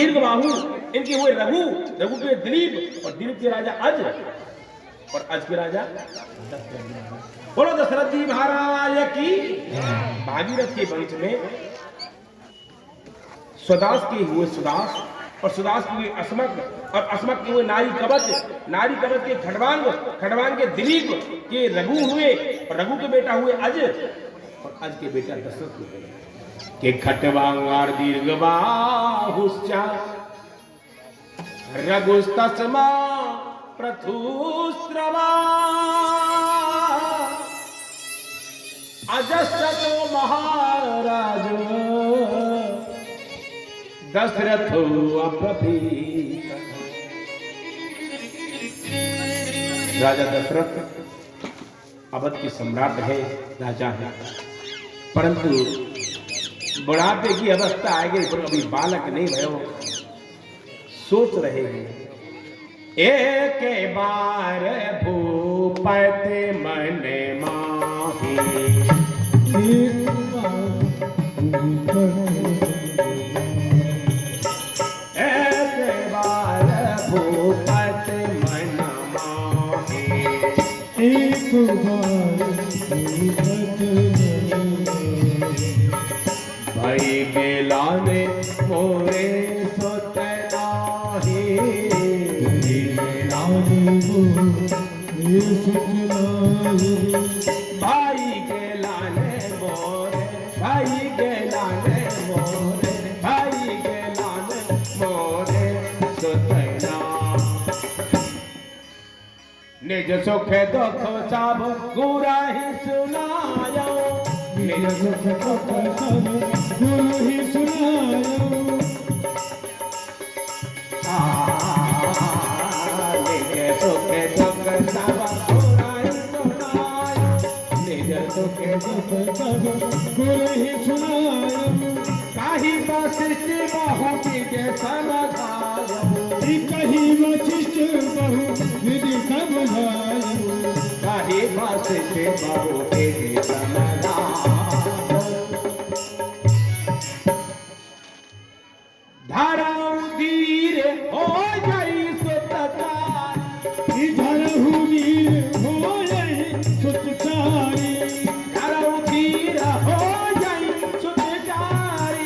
दीर्घबाहु, इनके हुए रघु, रघु के दिलीप, और दिलीप के राजा अज, और अज के राजा दशरथ। बोलो दशरथ जी महाराज की। भागीरथ के वंश में सुदास के हुए सुदास, और सुदास के हुए अस्मक, और अस्मक के हुए नारी कवच, नारी कवच के खड़वांग, खड़वांग के दिलीप के रघु हुए, और रघु के बेटा हुए अज, और अज के बेटा दशरथ हुए के खटवांगार दीर्घबाहुश्चा रघुस्तस्मा प्रथुस्रवा अजस्रतो महाराज दशरथो अप्रभीत। राजा दशरथ अवध के सम्राट है, राजा है, परंतु बुढ़ापे की अवस्था आ गई, पर अभी बालक नहीं भयो। सोच रहे हैं एक बार भूपत मन माही, एक बार भूपत मन माही, एक बार भाई गेलाने मोरे सोतनाही, भाई गेलाने मोरे, भाई गेलाने मोरे, भाई गेलाने मोरे सोतना। निज सुख दुख सब गुरा ही सुनायो, निज सुख दुख सब गुरु ही सुनायो। निज सुख दुख सब गुरु ही सुनायो, निज सुख दुख सब गुरु ही सुनायो। काही वशिष्ठ बहु विधि समझायो, कही वशिष्ठ बहु विधि समझायो, काही वशिष्ठ बहु विधि समझायो। धरऊ धीर हो जाई सुतचार, धरऊ धीर हो जाई सुतचारी, धरऊ धीर हो जाई सुतचारी,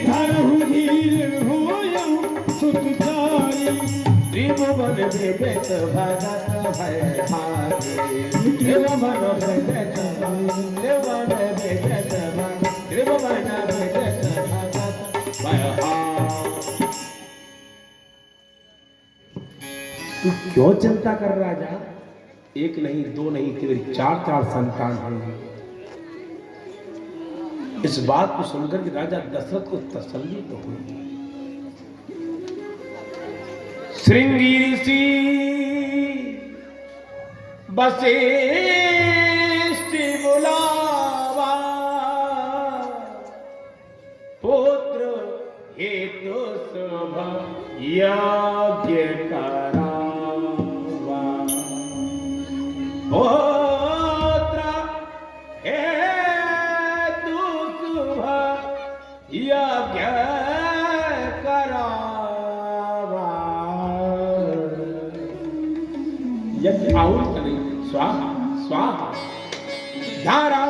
धरऊ धीर हो जाई सुतचारी। त्रिभुवन विदित भगत भय भागी, त्रिभुवन विदित त्रिभुवन विदित त्रिभुवन विदित भगत भय भागी। तू क्यों चिंता कर राजा? एक नहीं, दो नहीं, केवल चार संतान हैं। इस बात को सुनकर के राजा दशरथ को तसल्ली तो हुई। श्रृंगी ऋषि वशिष्ठ बुलावा, पुत्र हेतु शुभ यज्ञ करावा, पुत्र हेतु शुभ यज्ञ करावा। यज्ञ आहुत करें, स्वाहा स्वाहा धारा।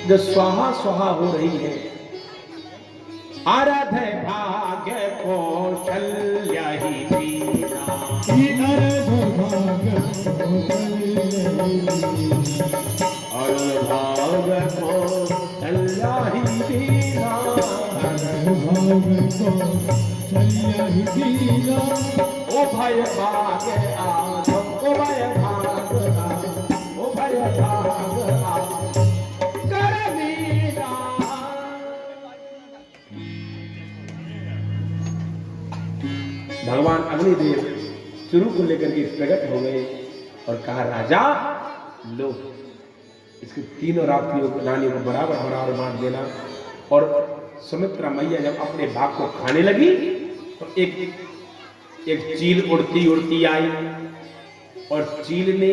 जो स्वाहा स्वाहा हो रही है, आराध भाग्य कौशल्य ही दीना, भाग कौशल्य ही दीना, ओ भय भाग आज, ओ भय भाग आज, ओ भय भाग आज। भगवान अग्निदेव शुरू को लेकर के प्रकट हो गए और कहा राजा लो, इसके तीनों रानियों को बराबर बराबर बांट देना। और सुमित्रा मैया जब अपने भाग को खाने लगी तो एक चील उड़ती उड़ती आई और चील ने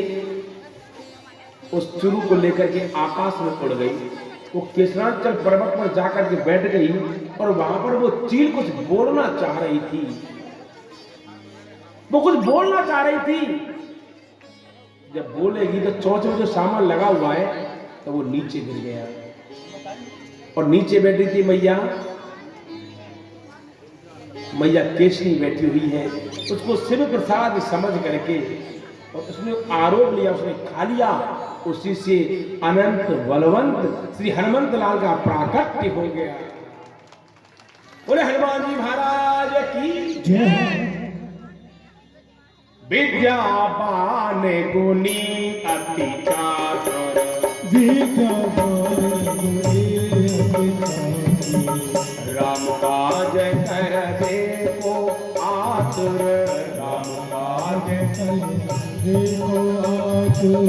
उस चुरू को लेकर के आकाश में उड़ गई। वो केसरांचल पर्वत पर जाकर के बैठ गई और वहां पर वो चील कुछ बोलना चाह रही थी। वो कुछ बोलना चाह रही थी। जब बोलेगी तो चोंच में जो सामान लगा हुआ है तो वो नीचे गिर गया और नीचे बैठी थी मैया। मैया केशनी बैठी हुई है, उसको शिव प्रसाद समझ करके और उसने आरोप लिया, उसने खा लिया। उसी से अनंत बलवंत श्री हनुमंत लाल का प्राकट्य हो गया। बोले हनुमान जी महाराज की जय। विद्यावान गुणी अति चातुर, राम काज करबे को आतुर, राम काज करबे को आतुर।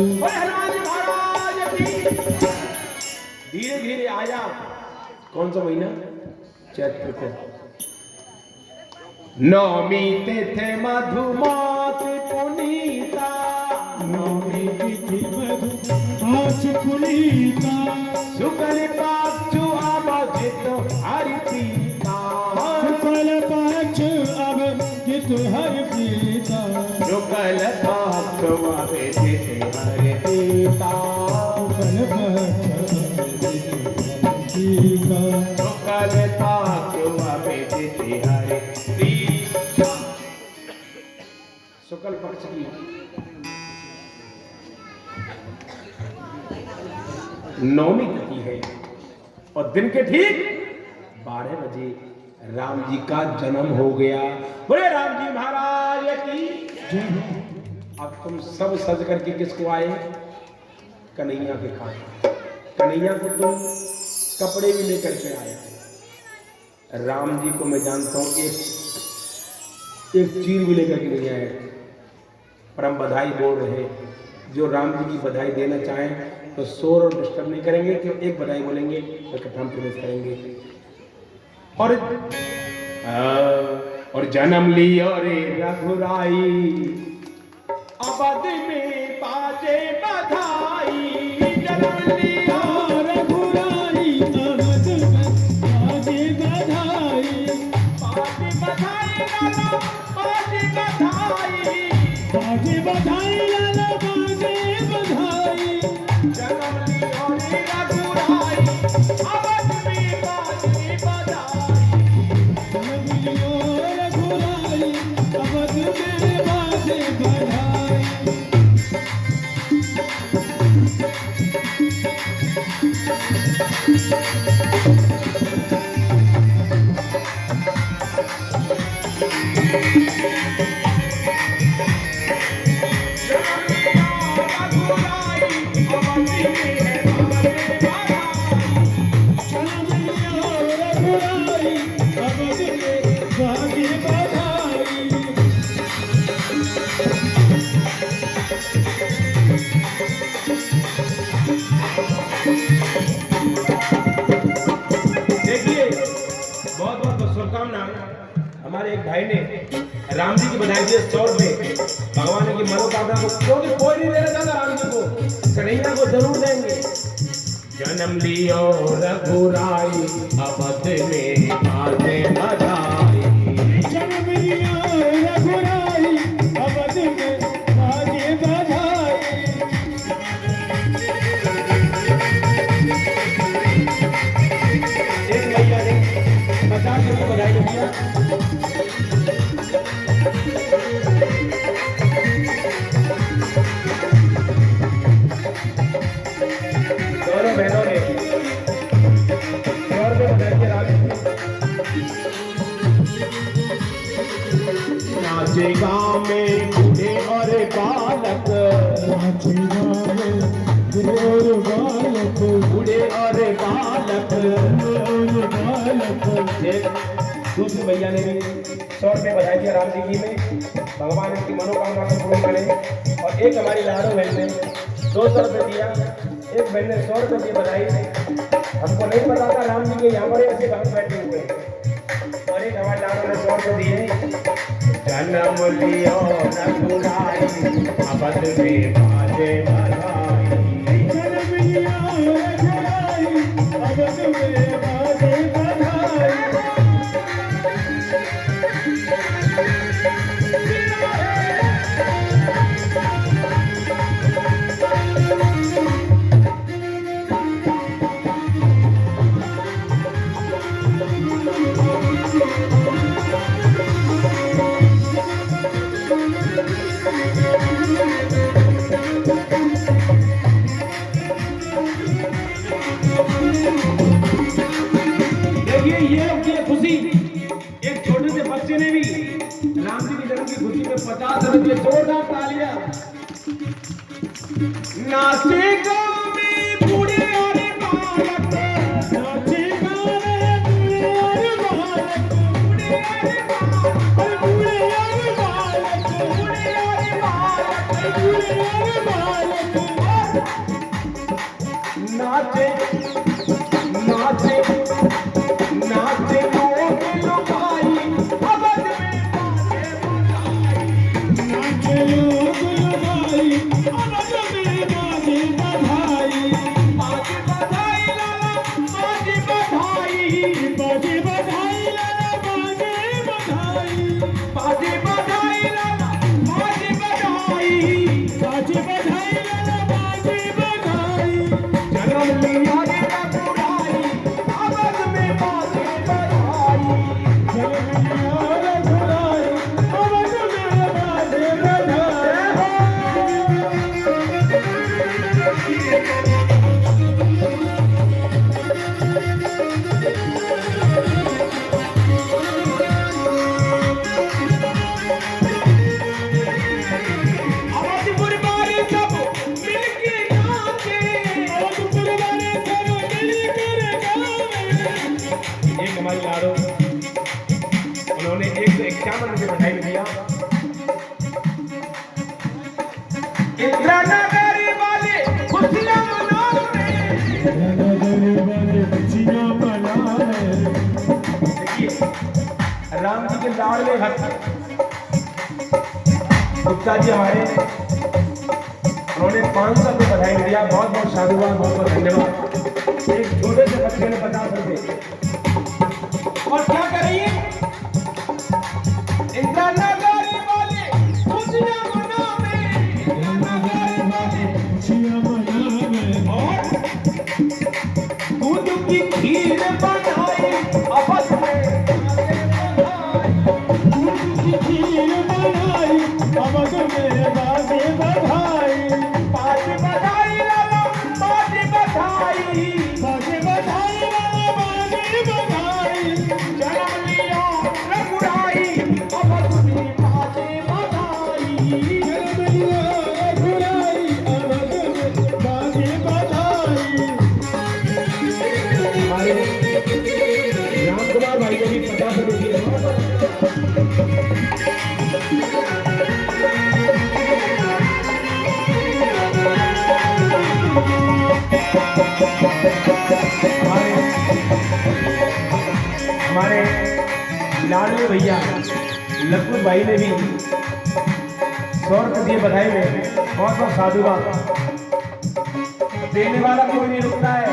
धीरे धीरे आया। कौन सा महीना? चैत्र को। नौमी तिथि मधुमास पुनीता, नौमी तिथि मधुमास पुनीता, शुक्ल पक्ष अवजित हरि प्रीता, शुक्ल पक्ष अवजित हरि प्रीता, शुक्ल पक्ष अवजित हरि प्रीता, शुक्ल पक्ष शुक्ल पक्ष की नौमी तिथि है और दिन के ठीक 12 बजे राम जी का जन्म हो गया। बोले राम जी महाराज की। अब तुम सब सज करके किसको आए? कन्हैया के खाने। कन्हैया को तुम कपड़े भी लेकर के आए। राम जी को मैं जानता हूं एक चीर भी लेकर के नहीं आए। पर हम बधाई बोल रहे। जो राम जी की बधाई देना चाहें तो शोर और डिस्टर्ब नहीं करेंगे, कि एक बधाई बोलेंगे तो इकट्ठा हम प्रवेश करेंगे। और जन्म लियो रे रघुराई, अवध में बाजे बधाई। जन्म लियो रघुराई, अवध में बाजे बधाई। बाजे बधाई लाला, बाजे बधाई, बाजे बधाई लाला, बाजे बधाई। जन्म लियो रे रघुराई, अवध में बाजे बधाई। जन्म लियो रघुराई, अवध में बाजे बधाई। हमारे एक भाई ने राम जी की बधाई दी 100 रुपए। भगवान की मनोकामना को क्योंकि कोई नहीं देना चाहता राम जी को, कन्हैया को जरूर देंगे। जन्म लियो रघुराई, अवध में बाजे बधाई। जन्म लियो रघुराई, अवध में बाजे बधाई। एक भैया ने 50 रुपये बधाई दिया। दोनों बहनों ने 100 रुपये बधाई के राजी। नाचे गाँव में बूढ़े और बालक, नाचे गाँव में बूढ़े और बालक, बूढ़े और बालक, दूसरे भैया ने भी 100 रुपये बधाई दिया राम जी की में, भगवान की मनोकामना को पूर्ण करे। और एक हमारी लाडो बहन ने 200 रुपये दिया। एक बहन ने 100 रुपये की बधाई। हमको नहीं पता था राम जी के यहाँ पर ऐसे भक्त बैठे हुए। और एक हमारे लाडो ने 100 रुपये दिए। जन्म लियो रघुराई, अवध में बाजे बधाई। नाचे गाँव में बूढ़े और बालक, नाचे गाँव में बूढ़े और बालक, बूढ़े और बालक, बूढ़े और बालक, बूढ़े और बालक, नाचे नाचे नाचे लोग लुभाई, अवध में बाजे बधाई, नाचे लोग लुभाई, अवध में बाजे बधाई, बाजे बधाई लाला बाजे बधाई, बाजे बधाई लाला बाजे बधाई, बाजे बधाई लाला बाजे बधाई, बाजे बधाई लाला बाजे बधाई, जन्म लिया रे रघुराई, अवध में बाजे बधाई, जन्म लिया रघुराई, अवध में बाजे बधाई। अवधपुर वाले सब मिलके नाचे, अवधपुर वाले सब मिलकर गावे। एक हमारी लाडो उन्होंने 151 रुपये बधाई में दिया। इंद्रानगर वाले खुशियां मनाओ खुशियाँ मनाए। देखिए राम जी के लाडले भक्त गुप्ता जी हमारे उन्होंने 500 रुपये बधाई में दिया। बहुत बहुत साधुवाद, बहुत बहुत धन्यवाद। एक छोटे से बच्चे ने 50 रुपये और क्या करिए इंद्रानगर वाले खुशियां मनावे, इंद्रानगर वाले खुशियाँ मनाए। और दूध की खीर बनाई, अवध में दूध की खीर बनाई, अवध में बाजे बधाई, बाजे बधाई लाला बाजे बधाई, बाजे बधाई लाला बाजे बधाई, जन्म लिया रघुराई, अवध में बाजे बधाई, जन्म लिया रघुराई, अवध में बाजे बधाई। हमारे राम कुमार भाई को भी 50 रुपये दिए। हमारे लाडले भैया लखन भाई ने भी 100 रुपये दिए बधाई में। बहुत बहुत साधुवाद। देने वाला कोई नहीं रुकता है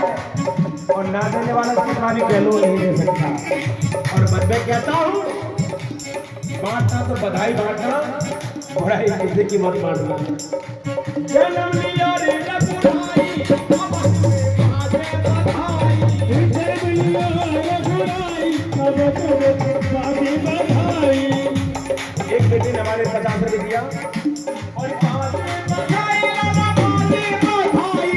और ना देने वाला कितना भी कह लो नहीं दे सकता। और मैं कहता हूँ बांटना तो बधाई बांटना, बधाई किसी की मत बांटना। जन्म लिया रे रघुराई, अवध में बाजे बधाई, जन्म लिया रघुराई, अवध में बाजे बधाई। एक बेटे ने हमारे 50 रुपये दिया और बाजे बधाई लाला बाजे बधाई,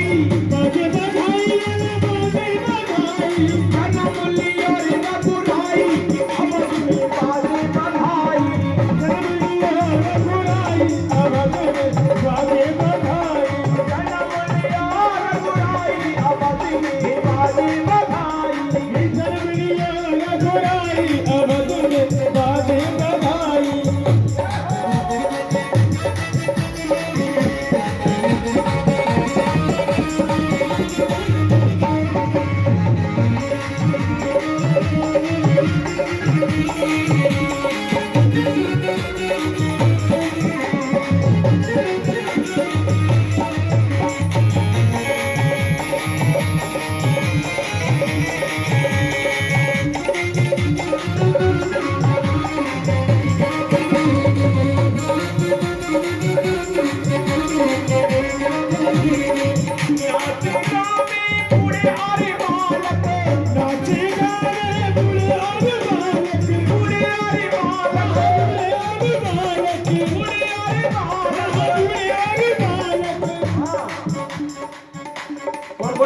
बाजे बधाई लाला बाजे बधाई, जन्म लिया रे रघुराई, अवध में बाजे बधाई, जन्म लिया रघुराई, अवध में बाजे बधाई, जन्म लिया रघुराई, अवध में बाजे बधाई, जन्म लिया रघुराई, अवध में बाजे बधाई।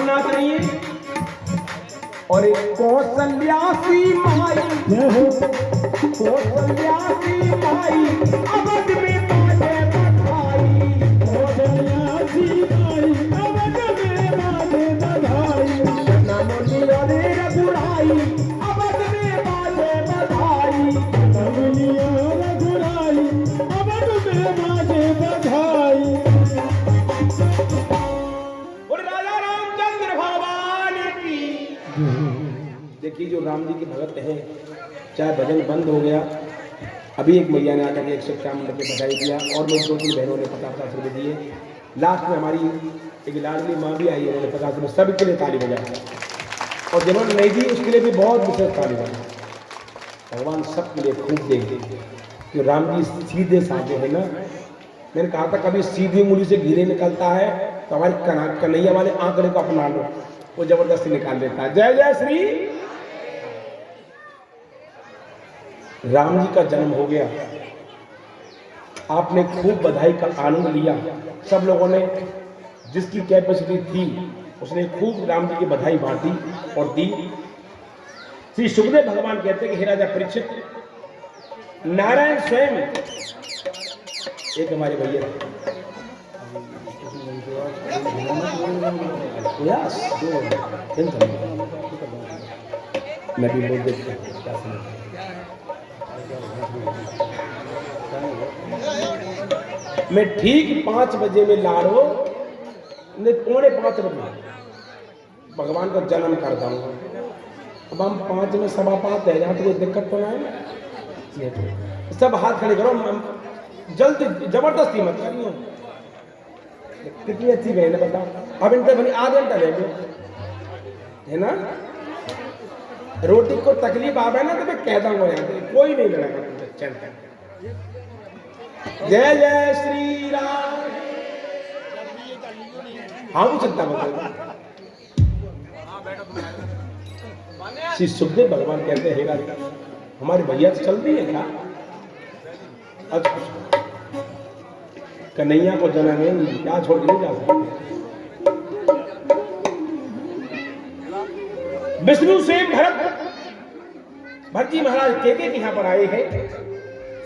नाच रही है। और एक कौशल्यासी माई, कौशल्यासी माई अवध में बाजे बधाई, कौशल्यासी देखिए जो राम जी के भगत हैं, चाहे भजन बंद हो गया, अभी एक मैया ने आकर के 151 रुपये बधाई दिया और मेरी 2-3 बहनों ने 50-50 रुपये दिए। लास्ट में हमारी एक लाडली माँ भी आई, उन्होंने 50 रुपये, सबके लिए ताली बजाई और जिन्होंने नहीं दी उसके लिए भी बहुत विशेष ताली बजाई। भगवान सबके लिए खूब देंगे। कि राम जी सीधे साधे है ना, मैंने कहा था कभी सीधी उंगली से घी निकलता है तो हमारी कन्हैया वाले आंकड़े को अपना लो, वो जबरदस्ती निकाल देता है। जय जय श्री राम जी का जन्म हो गया, आपने खूब बधाई का आनंद लिया। सब लोगों ने जिसकी कैपेसिटी थी उसने खूब राम जी की बधाई बांटी और दी। श्री सुखदेव भगवान कहते हैं कि हे राजा परीक्षित, नारायण स्वयं, एक हमारे भैया मैं भी बोल देता हूँ, मैं ठीक 5 बजे में लाड़ो, नहीं 4:45 बजे भगवान का जन्म करता हूँ। अब हम 5 में 5:15 है, यहाँ तो कोई दिक्कत तो नहीं है। सब हाथ खड़े करो, जल्दी जबरदस्ती मत करिए। कितनी अच्छी बहन है बताओ, अब इनसे बनी आधे घंटा ले है ना। रोटी को तकलीफ आवे ना तो मैं कहता हूँ यहाँ पे कोई नहीं लड़ेगा। चलता जय जय श्री राम। हाँ वो चिंता बताओ। श्री सुखदेव भगवान कहते हैं हे राजा, हमारे भैया तो चल रही है क्या? अच्छा कन्हैया को जन्म है क्या छोड़ के नहीं जा सकते। विष्णु से भरत जी महाराज केके के यहाँ पर आए हैं।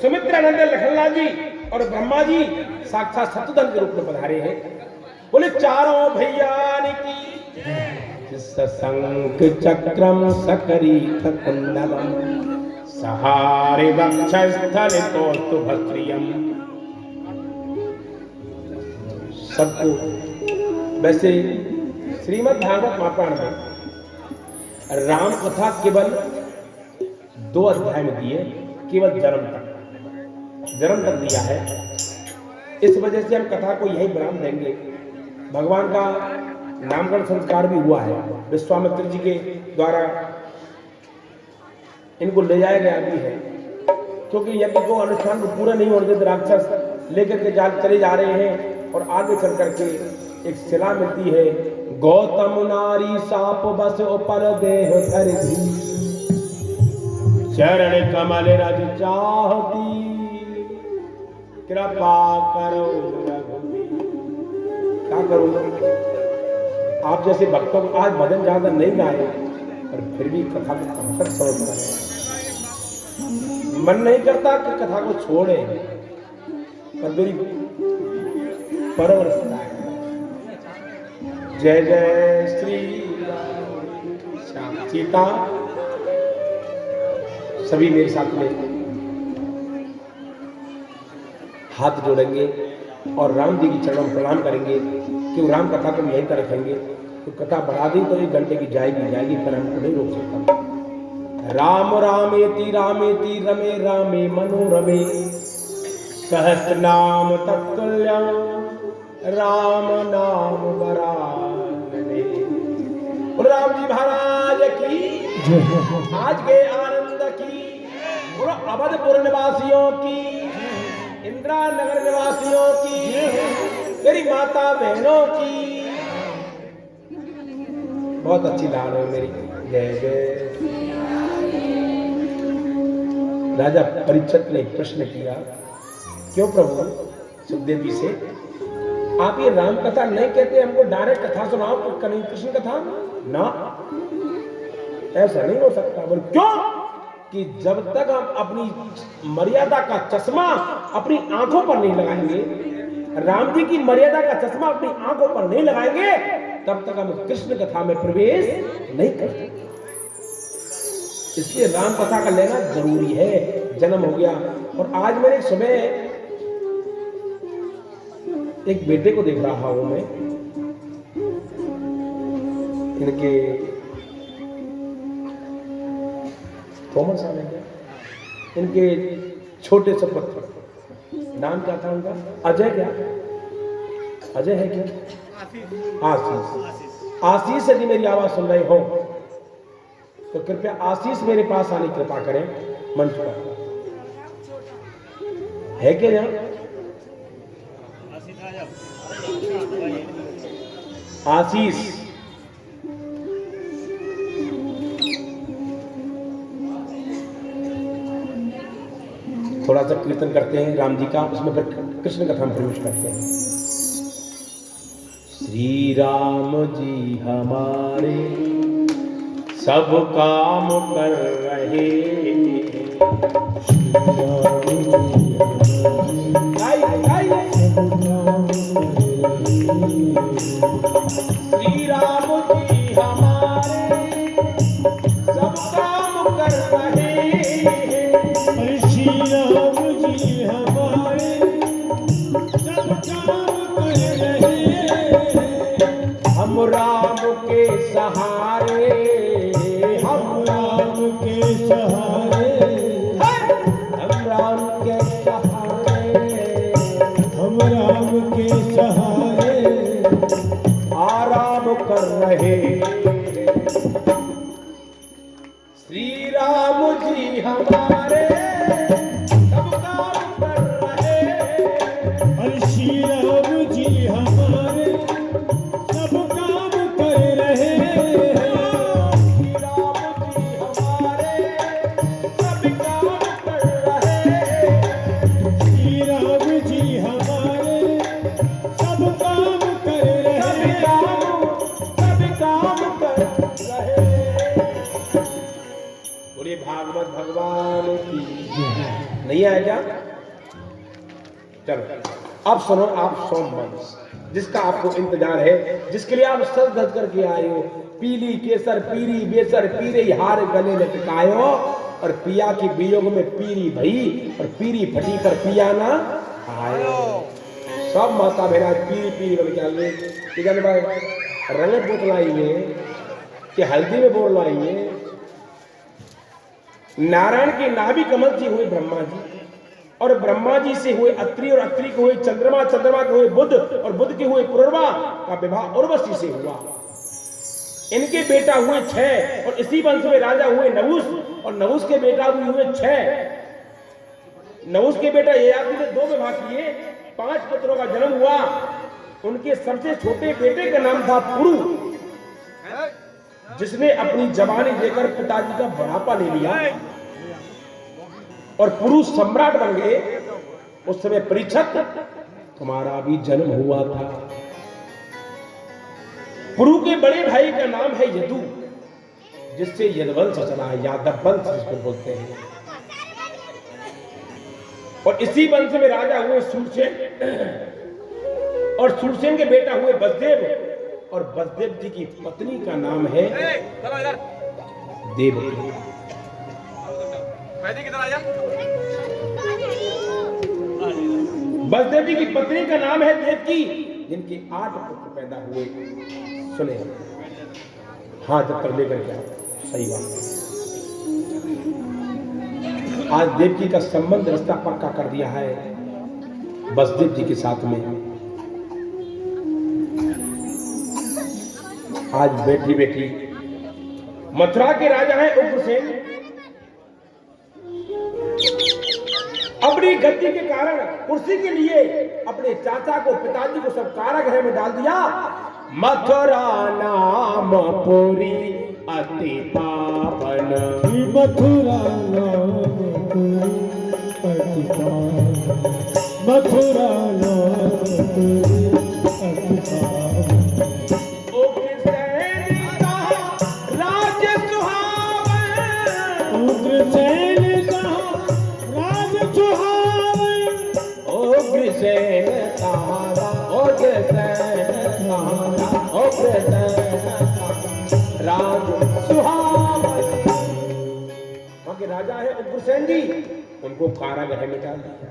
सुमित्रा नंदन लखनलाल जी और ब्रह्मा जी साक्षात शत्रुघ्न के रूप में पधारे हैं। बोले चारों भैया की सशंक चक्रम सकरीत कुंडलम सहारे वक्षस्थल कौस्तुभ भस्त्रियम। सबको वैसे श्रीमद् भागवत महापुराण में राम कथा केवल 2 अध्याय में दी है, केवल जन्म तक दिया है। इस वजह से हम कथा को यही विराम देंगे। भगवान का नामकरण संस्कार भी हुआ है, विश्वामित्र जी के द्वारा इनको ले जाया गया भी है, क्योंकि यज्ञ को अनुष्ठान को पूरा नहीं होने देते राक्षस लेकर के चले जा रहे हैं। और आगे चल करके एक शिला मिलती है, गौतम नारी साप बस ऊपर देह धर दी, चरण कमल रज चाहती, कृपा करो रघुवीर। क्या करूं आप जैसे भक्तों को आज भजन ज्यादा नहीं गाए पर फिर भी कथा को कहां तक समझ पाए। मन नहीं करता कि कथा को छोड़े, पर मेरी परवरसता है। जय जय श्री राम। सीता सभी मेरे साथ में हाथ जोड़ेंगे और राम जी की चरणों में प्रणाम करेंगे कि राम कथा को यहीं पर रखेंगे। तो कथा बढ़ा दी तो 1 घंटे की जाएगी, फिर हमको नहीं रोक सकता। राम रामेति रामेति रमे रामे मनोरमे सहस्र नाम तत्तुल्यं राम नाम वरानने। राम जी महाराज की आज के आनंद की, अवधपुर निवासियों की, इंदिरा नगर निवासियों की, मेरी माता बहनों की बहुत अच्छी लाल है मेरी। जय जय। राजा परीक्षित ने प्रश्न किया, क्यों प्रभु सुखदेव जी से आप ये राम कथा नहीं कहते, हमको डायरेक्ट कथा सुनाओ, कृष्ण कथा ना, ऐसा नहीं हो सकता। बोल क्यों? कि जब तक हम अपनी मर्यादा का चश्मा अपनी आंखों पर नहीं लगाएंगे, राम जी की मर्यादा का चश्मा अपनी आंखों पर नहीं लगाएंगे, तब तक हम कृष्ण कथा में प्रवेश नहीं कर सकते। इसलिए राम कथा का लेना जरूरी है। जन्म हो गया और आज मैंने सुबह एक बेटे को देख रहा हूं मैं, इनके कॉमन साहब है क्या? इनके छोटे से पुत्र, नाम क्या था उनका? अजय क्या? अजय है क्या? आशीष। आशीष यदि मेरी आवाज सुन रहे हो तो कृपया आशीष मेरे पास आने की कृपा करें मंच पर। है क्या यहाँ? आशीष थोड़ा सा कीर्तन करते हैं राम जी का, उसमें फिर कृष्ण कथा में प्रवेश करते हैं। श्री राम जी हमारे सब काम कर रहे, श्री राम जी हमारे सब काम कर रहे, श्री राम जी हमारे सब काम कर रहे, हम राम के सहारे, हम राम के सहारे, हम राम के सहारे, हम राम के सहारे आराम कर रहे। श्री राम जी हमारे सब काम कर रहे, और श्री राम जी हमारे सब काम कर रहे, श्री राम जी हमारे सब काम कर रहे, श्री राम जी हमारे सब काम कर रहे, सब काम कर रहे। बोलिए भागवत भगवान की। नहीं आया क्या? चलो अब सुनो आप सोमवंश, जिसका आपको इंतजार है, जिसके लिए आप सज धज करके आए हो। पीली केसर पीरी बेसर पीरे हार गले लटकायो, और पिया की वियोग में पीरी भई और पीरी फटी पर पिया ना आयो। सब माता बहना पीरी पीरी बन के आइए कि जाने भाई रंग बोतलाइए कि हल्दी में बोल लाइए। नारायण के नाभि कमल से हुए ब्रह्मा जी, और ब्रह्मा जी से हुए अत्रि, और अत्रि के हुए चंद्रमा, चंद्रमा के हुए बुध, और बुध के हुए पूर्वा का विवाह उर्वशी से हुआ। इनके बेटा हुए 6, और इसी वंश में राजा हुए नहुष, और नहुष के बेटा भी हुए 6। नहुष के बेटा ययाति ने 2 विवाह किए, 5 पुत्रों का जन्म हुआ। उनके सबसे छोटे बेटे का नाम था पुरु, जिसने अपनी जवानी देकर पिताजी का बुढ़ापा ले लिया और पुरु सम्राट बन गए। उस समय परीक्षित तुम्हारा भी जन्म हुआ था। पुरु के बड़े भाई का नाम है यदु, जिससे यदवंश चला है, यादव वंश जिसको बोलते हैं। और इसी वंश में राजा हुए सूरसेन, और सूरसेन के बेटा हुए वसुदेव, और वसुदेव जी की पत्नी का नाम है देवकी। वसुदेव जी की पत्नी का नाम है देवकी, जिनके 8 पुत्र पैदा हुए। सुने हाथ पर लेकर क्या सही बात। आज देवकी का संबंध रिश्ता पक्का कर दिया है वसुदेव जी के साथ में। आज बेटी बेटी मथुरा के राजा हैं उग्रसेन। अपनी गद्दी के कारण, कुर्सी के लिए अपने चाचा को, पिताजी को सब कारागृह में डाल दिया। मथुरा नाम पुरी अति पावन, मथुरा नाम पुरी अति पावन, मथुरा नाम पुरी अति पावन। उग्रसेन का राज सुहावन, उग्रसेन का राज सुहावन। वहां के राजा है उग्रसेन जी, उनको कारागृह में डाल दिया।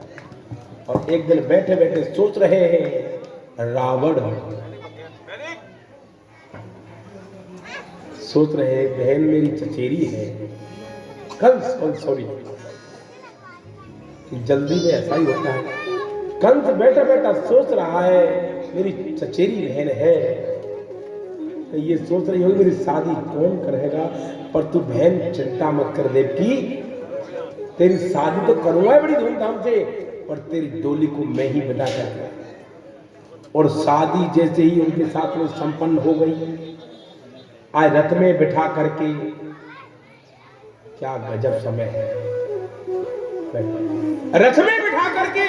और एक दिन बैठे बैठे सोच रहे हैं रावण, सोच रहे बहन मेरी चचेरी है, कंस सॉरी, जल्दी में ऐसा ही होता है। कंस बैठा बैठा सोच रहा है मेरी चचेरी बहन है, तो ये सोच रही होगी मेरी शादी कौन करेगा। पर तू बहन चिंता मत कर देवकी, तेरी शादी तो करूंगा बड़ी धूमधाम से, और तेरी डोली को मैं ही विदा करूंगा। और शादी जैसे ही उनके साथ में संपन्न हो गई, आज रथ में बिठा करके, क्या गजब समय है, रथ में बिठा करके,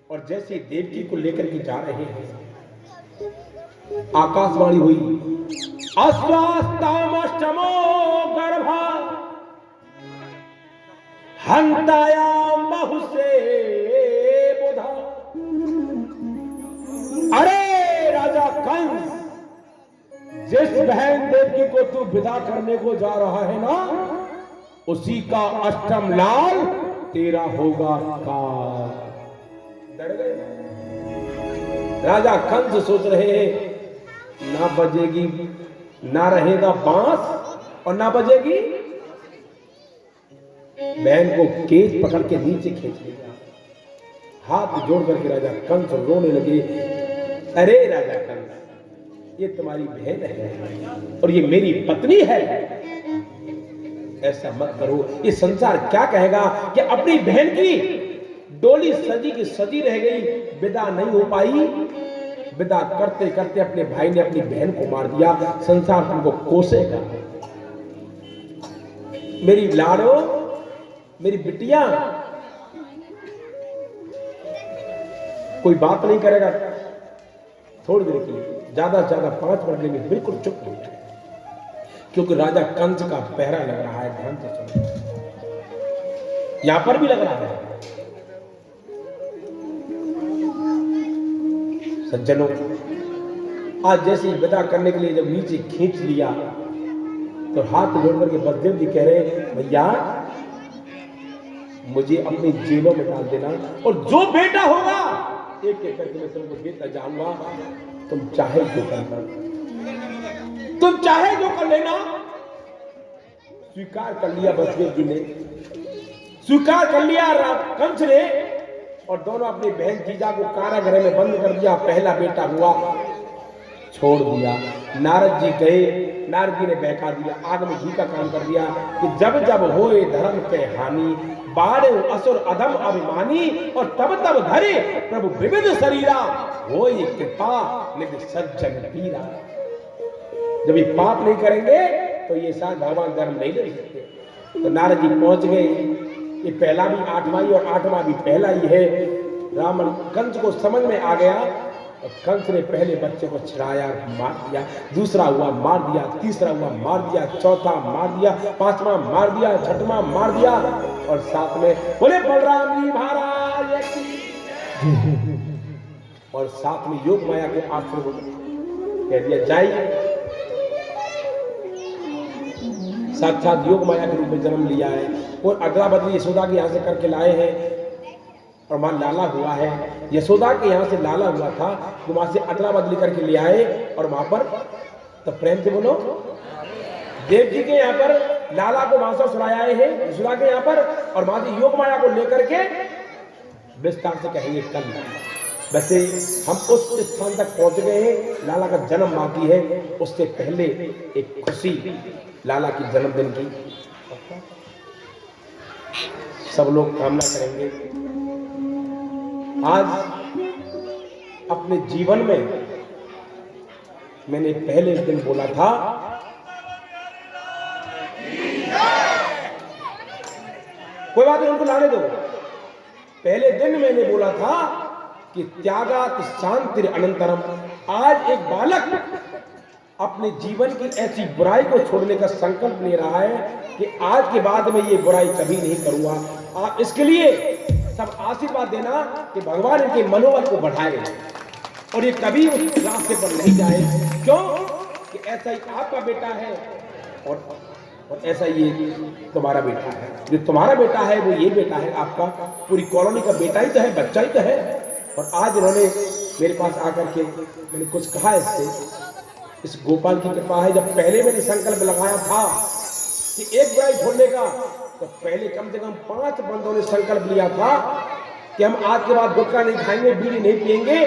और जैसे देवकी को लेकर के जा रहे हैं, आकाशवाणी हुई, अस्वास्तामष्टमो गर्भा हंतायाम बहुसे बुधा। अरे राजा कंस, जिस बहन देवकी को तू विदा करने को जा रहा है ना, उसी का अष्टम लाल तेरा होगा काल। डर गए राजा कंस, सोच रहे हैं ना बजेगी, ना रहेगा बांस और ना बजेगी। बहन को केस पकड़ के नीचे खींच लिया, हाथ जोड़ करके राजा कंस रोने लगे। अरे राजा कंस, ये तुम्हारी बहन है और ये मेरी पत्नी है, ऐसा मत करो। ये संसार क्या कहेगा कि अपनी बहन की डोली सजी की सजी रह गई, विदा नहीं हो पाई। विदा करते करते अपने भाई ने अपनी बहन को मार दिया। संसार तुमको कोसेगा। मेरी लाड़ो, मेरी बिटिया, कोई बात नहीं करेगा थोड़ी देर के लिए, ज्यादा से ज्यादा 5 मिनट लेंगे, बिल्कुल चुप हो, क्योंकि राजा कंस का पहरा लग रहा है। ध्यान से सुनो, यहां पर भी लग रहा है। सज्जनों, आज जैसे ही विदा करने के लिए जब नीचे खींच लिया, तो हाथ जोड़ करके बलदेव जी कह रहे, भैया मुझे अपनी जेलों में डाल देना, और जो बेटा होगा एक एक करके मैं तुमको देता जाऊंगा। तुम चाहे जो करना, तुम चाहे जो कर लेना। स्वीकार कर लिया बलदेव जी ने, स्वीकार कर लिया कंस ने, और दोनों अपनी बहन जीजा को कारागृह में बंद कर दिया। पहला बेटा हुआ, छोड़ दिया। नारद जी गए, नारद जी ने बहका दिया, आग में घी का काम कर दिया कि जब जब होए धर्म के हानि, बाढ़ असुर अधम अभिमानी, और तब तब धरे प्रभु विविध शरीरा, होए कृपा निधि सज्जन पीरा। जब ये पाप नहीं करेंगे तो ये साथ भगवान धर्म नहीं ले सकते। तो नारद जी पहुंच गए। ये पहला भी 8वां और 8वां भी पहला ही है। रावण कंस को समझ में आ गया, और कंस ने पहले बच्चे को छिड़ाया, मार दिया, दूसरा हुआ मार दिया, तीसरा हुआ मार दिया, चौथा मार दिया, 5वां मार दिया, 6वां मार दिया, और साथ में बोले बलराम जी महाराज की, और साथ में योग माया को आश्रय कह दिया, जाइए। साक्षात योग माया के रूप में जन्म लिया है, और अगला बदली यशोदा के यहाँ से करके लाए हैं, और वहां लाला हुआ है। यशोदा के यहाँ से लाला हुआ था, तो वहां से अदला बदली करके ले आए, और वहां पर तो प्रेम से बोलो, देव जी के यहाँ पर लाला को वहां से सुनाया है यशोदा के यहाँ पर, और वहां से योग माया को लेकर के विस्तार से कहेंगे कल। वैसे हम उस स्थान तक पहुंच गए हैं, लाला का जन्म बाकी है। उससे पहले एक खुशी लाला की जन्मदिन की सब लोग कामना करेंगे। आज अपने जीवन में मैंने पहले दिन बोला था, कोई बात नहीं, उनको लाने दो। पहले दिन मैंने बोला था कि त्यागात शांतिर अनंतरम। आज एक बालक अपने जीवन की ऐसी बुराई को छोड़ने का संकल्प ले रहा है कि आज के बाद में ये बुराई कभी नहीं करूंगा। आप इसके लिए सब आशीर्वाद देना कि भगवान इनके मनोबल को बढ़ाए और ये कभी उस रास्ते पर नहीं जाए। क्यों कि ऐसा ही आपका बेटा है और ऐसा ये तुम्हारा बेटा है। जो तुम्हारा बेटा है वो ये बेटा है आपका, पूरी कॉलोनी का बेटा ही तो है, बच्चा ही तो है। और आज इन्होंने मेरे पास आकर के मैंने कुछ कहा इससे, इस गोपाल की कृपा है। जब पहले मैंने संकल्प लगाया था कि एक बुराई छोड़ने का, तो पहले कम से कम 5 बंदों ने संकल्प लिया था कि हम आज के बाद गुटखा नहीं खाएंगे, बीड़ी नहीं पिएंगे।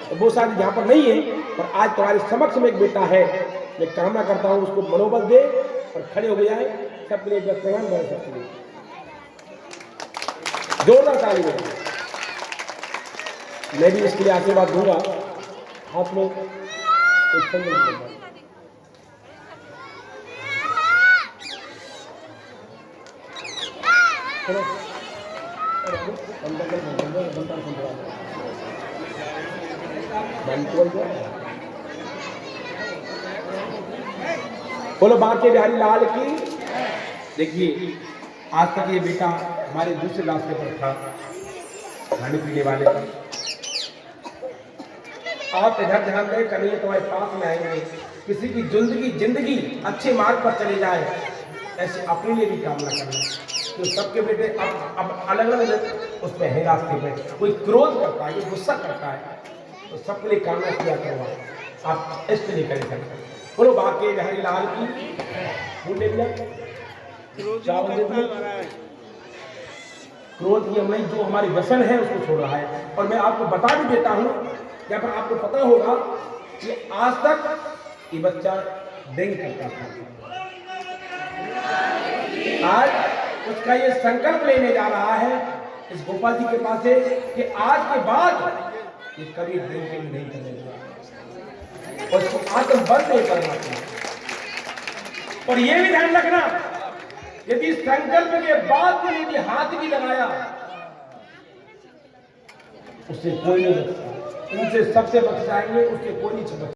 तो वो शायद यहाँ पर नहीं है, पर आज तुम्हारे समक्ष में एक बेटा है, मैं कामना करता हूँ उसको मनोबल दे और खड़े हो गया है। सबके लिए प्रणाम करें, सबके लिए जोरदार ताली बजाएं। मैं भी इसके लिए आशीर्वाद दूंगा। हाथ में एक संकल्प लूंगा। चलो बोलो बांके बिहारी लाल की। देखिए आज तक ये बेटा हमारे दूसरे रास्ते पर था, खाने पीने वाले का। आप इधर ध्यान दें, कभी तुम्हारे पास में आएंगे, किसी की जिंदगी अच्छे मार्ग पर चले जाए, ऐसे अपने लिए भी कामना करना। तो सबके बेटे अब अलग अलग उस पर है रास्ते पे, कोई क्रोध करता है, कोई गुस्सा करता है, तो सबके लिए कामना किया करो। आप इसके लिए करें सकते। बोलो बांके बिहारी लाल की। बोल दिया क्रोध की हमें जो हमारी व्यसन है उसको छोड़ रहा है। और मैं आपको बता भी देता हूं, जब आपको पता होगा कि आज तक ये बच्चा ड्रिंक करता था, आज उसका ये संकल्प लेने जा रहा है इस गोपाल जी के पास से कि आज के बाद ये कभी ड्रिंकिंग नहीं करेगा और इसको आत्म बंद नहीं करना चाहिए। और ये भी ध्यान रखना, यदि संकल्प के बाद भी यदि हाथ भी लगाया, उससे कोई नहीं बचता, उनसे सबसे बच जाएंगे, उससे कोई नहीं बच।